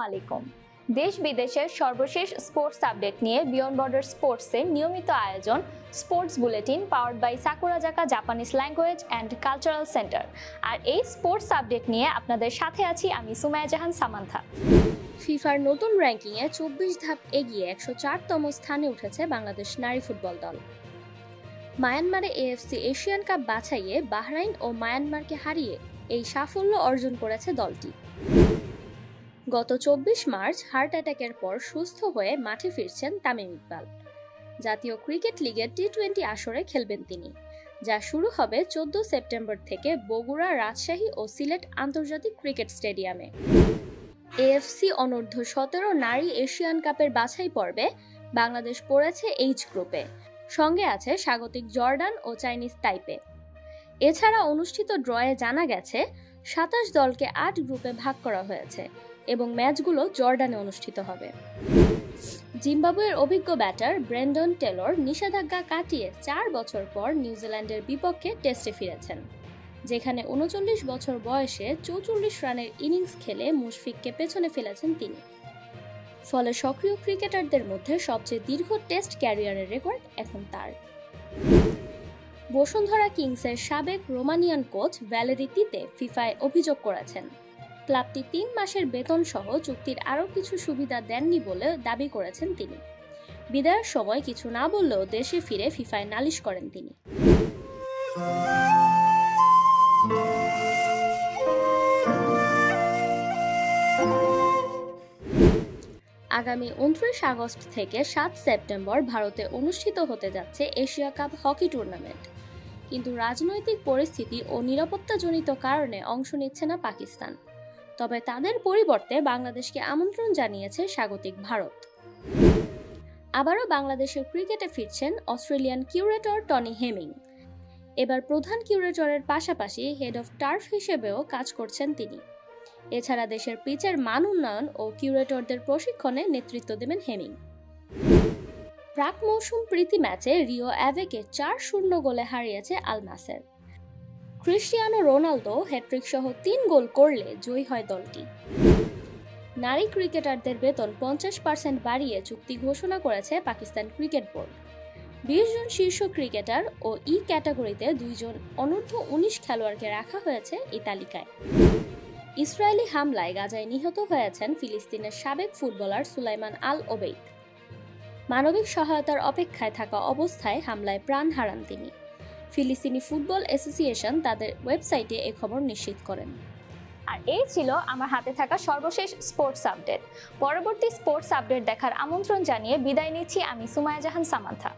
আলাইকুম। দেশ বিদেশের সর্বশেষ স্পোর্টস আপডেট নিয়ে বিয়ন্ড বর্ডার স্পোর্টসের নিয়মিত আয়োজন sports bulletin powered by Sakurazaka Japanese language and cultural centre. আর এই স্পোর্টস আপডেট নিয়ে আপনাদের সাথে আছি আমি সুমাইয়া জাহান সামান্থা। ফিফার নতুন র্যাঙ্কিংয়ে 24 ধাপ এগিয়ে 104তম স্থানে উঠেছে বাংলাদেশ নারী ফুটবল দল। মায়ানমারে এএফসি এশিয়ান কাপ বাছাইয়ে বাহরাইন ও মায়ানমারকে হারিয়ে এই সাফল্য অর্জন করেছে দলটি। গত 24 মার্চ হার্ট অ্যাটাকের পর সুস্থ হয়ে মাঠে ফিরছেন তামিম ইকবাল। জাতীয় ক্রিকেট লিগের টি-20 আসরে খেলবেন তিনি, যা শুরু হবে 14 সেপ্টেম্বর থেকে বগুড়া, রাজশাহী ও সিলেট আন্তর্জাতিক ক্রিকেট স্টেডিয়ামে। এএফসি অনূর্ধ্ব 17 নারী এশিয়ান কাপের বাছাই পর্বে বাংলাদেশ পড়েছে এইচ গ্রুপে, সঙ্গে আছে স্বাগতিক জর্ডান ও চাইনিজ তাইপে। এছাড়া অনুষ্ঠিত ড্রয়ে জানা গেছে 27 দলকে 8 গ্রুপে ভাগ করা হয়েছে এবং ম্যাচগুলো জর্ডানে অনুষ্ঠিত হবে। জিম্বাবুয়ের অভিজ্ঞ ব্যাটার ব্রেন্ডন টেলর নিষেধাজ্ঞা কাটিয়ে 4 বছর পর নিউজিল্যান্ডের বিপক্ষে টেস্টে ফিরেছেন, যেখানে 39 বছর বয়সে 44 রানের ইনিংস খেলে মুশফিককে পেছনে ফেলেছেন তিনি। ফলে সক্রিয় ক্রিকেটারদের মধ্যে সবচেয়ে দীর্ঘ টেস্ট ক্যারিয়ারের রেকর্ড এখন তার। বসুন্ধরা কিংসের সাবেক রোমানিয়ান কোচ ভ্যালেরি তিতে ফিফায় অভিযোগ করেছেন ক্লাবটি 3 মাসের বেতন সহ চুক্তির আরও কিছু সুবিধা দেননি বলে দাবি করেছেন তিনি। বিদায়ের সময় কিছু না বললেও দেশে ফিরে ফিফায় নালিশ করেন তিনি। আগামী 29 আগস্ট থেকে 7 সেপ্টেম্বর ভারতে অনুষ্ঠিত হতে যাচ্ছে এশিয়া কাপ হকি টুর্নামেন্ট, কিন্তু রাজনৈতিক পরিস্থিতি ও নিরাপত্তাজনিত কারণে অংশ নিচ্ছে না পাকিস্তান। তবে তাদের পরিবর্তে বাংলাদেশকে আমন্ত্রণ জানিয়েছে স্বাগতিক ভারত। আবারও বাংলাদেশের ক্রিকেটে ফিরছেন অস্ট্রেলিয়ান কিউরেটর টনি হেমিং। এবার প্রধান কিউরেটরের পাশাপাশি হেড অফ টার্ফ হিসেবেও কাজ করছেন তিনি। এছাড়া দেশের পিচের মান উন্নয়ন ও কিউরেটরদের প্রশিক্ষণে নেতৃত্ব দেবেন হেমিং। প্রাক মৌসুম প্রীতি ম্যাচে রিও অ্যাভেকে 4-0 গোলে হারিয়েছে আল নাসের। ক্রিস্টিয়ানো রোনালদো হ্যাট্রিক সহ 3 গোল করলে জয়ী হয় দলটি। নারী ক্রিকেটারদের বেতন 50% বাড়িয়ে চুক্তি ঘোষণা করেছে পাকিস্তান ক্রিকেট বোর্ড। 20 জন শীর্ষ ক্রিকেটার ও ই ক্যাটাগরিতে 2 জন অনূর্ধ্ব 19 খেলোয়াড়কে রাখা হয়েছে এই তালিকায়। ইসরায়েলি হামলায় গাজায় নিহত হয়েছেন ফিলিস্তিনের সাবেক ফুটবলার সুলাইমান আল ওবেইদ। মানবিক সহায়তার অপেক্ষায় থাকা অবস্থায় হামলায় প্রাণ হারান তিনি। ফিলিস্তিনি ফুটবল অ্যাসোসিয়েশন তাদের ওয়েবসাইটে এ খবর নিশ্চিত করেন। আর এই ছিল আমার হাতে থাকা সর্বশেষ স্পোর্টস আপডেট। পরবর্তী স্পোর্টস আপডেট দেখার আমন্ত্রণ জানিয়ে বিদায় নিচ্ছি আমি সুমাইয়া জাহান সামান্থা।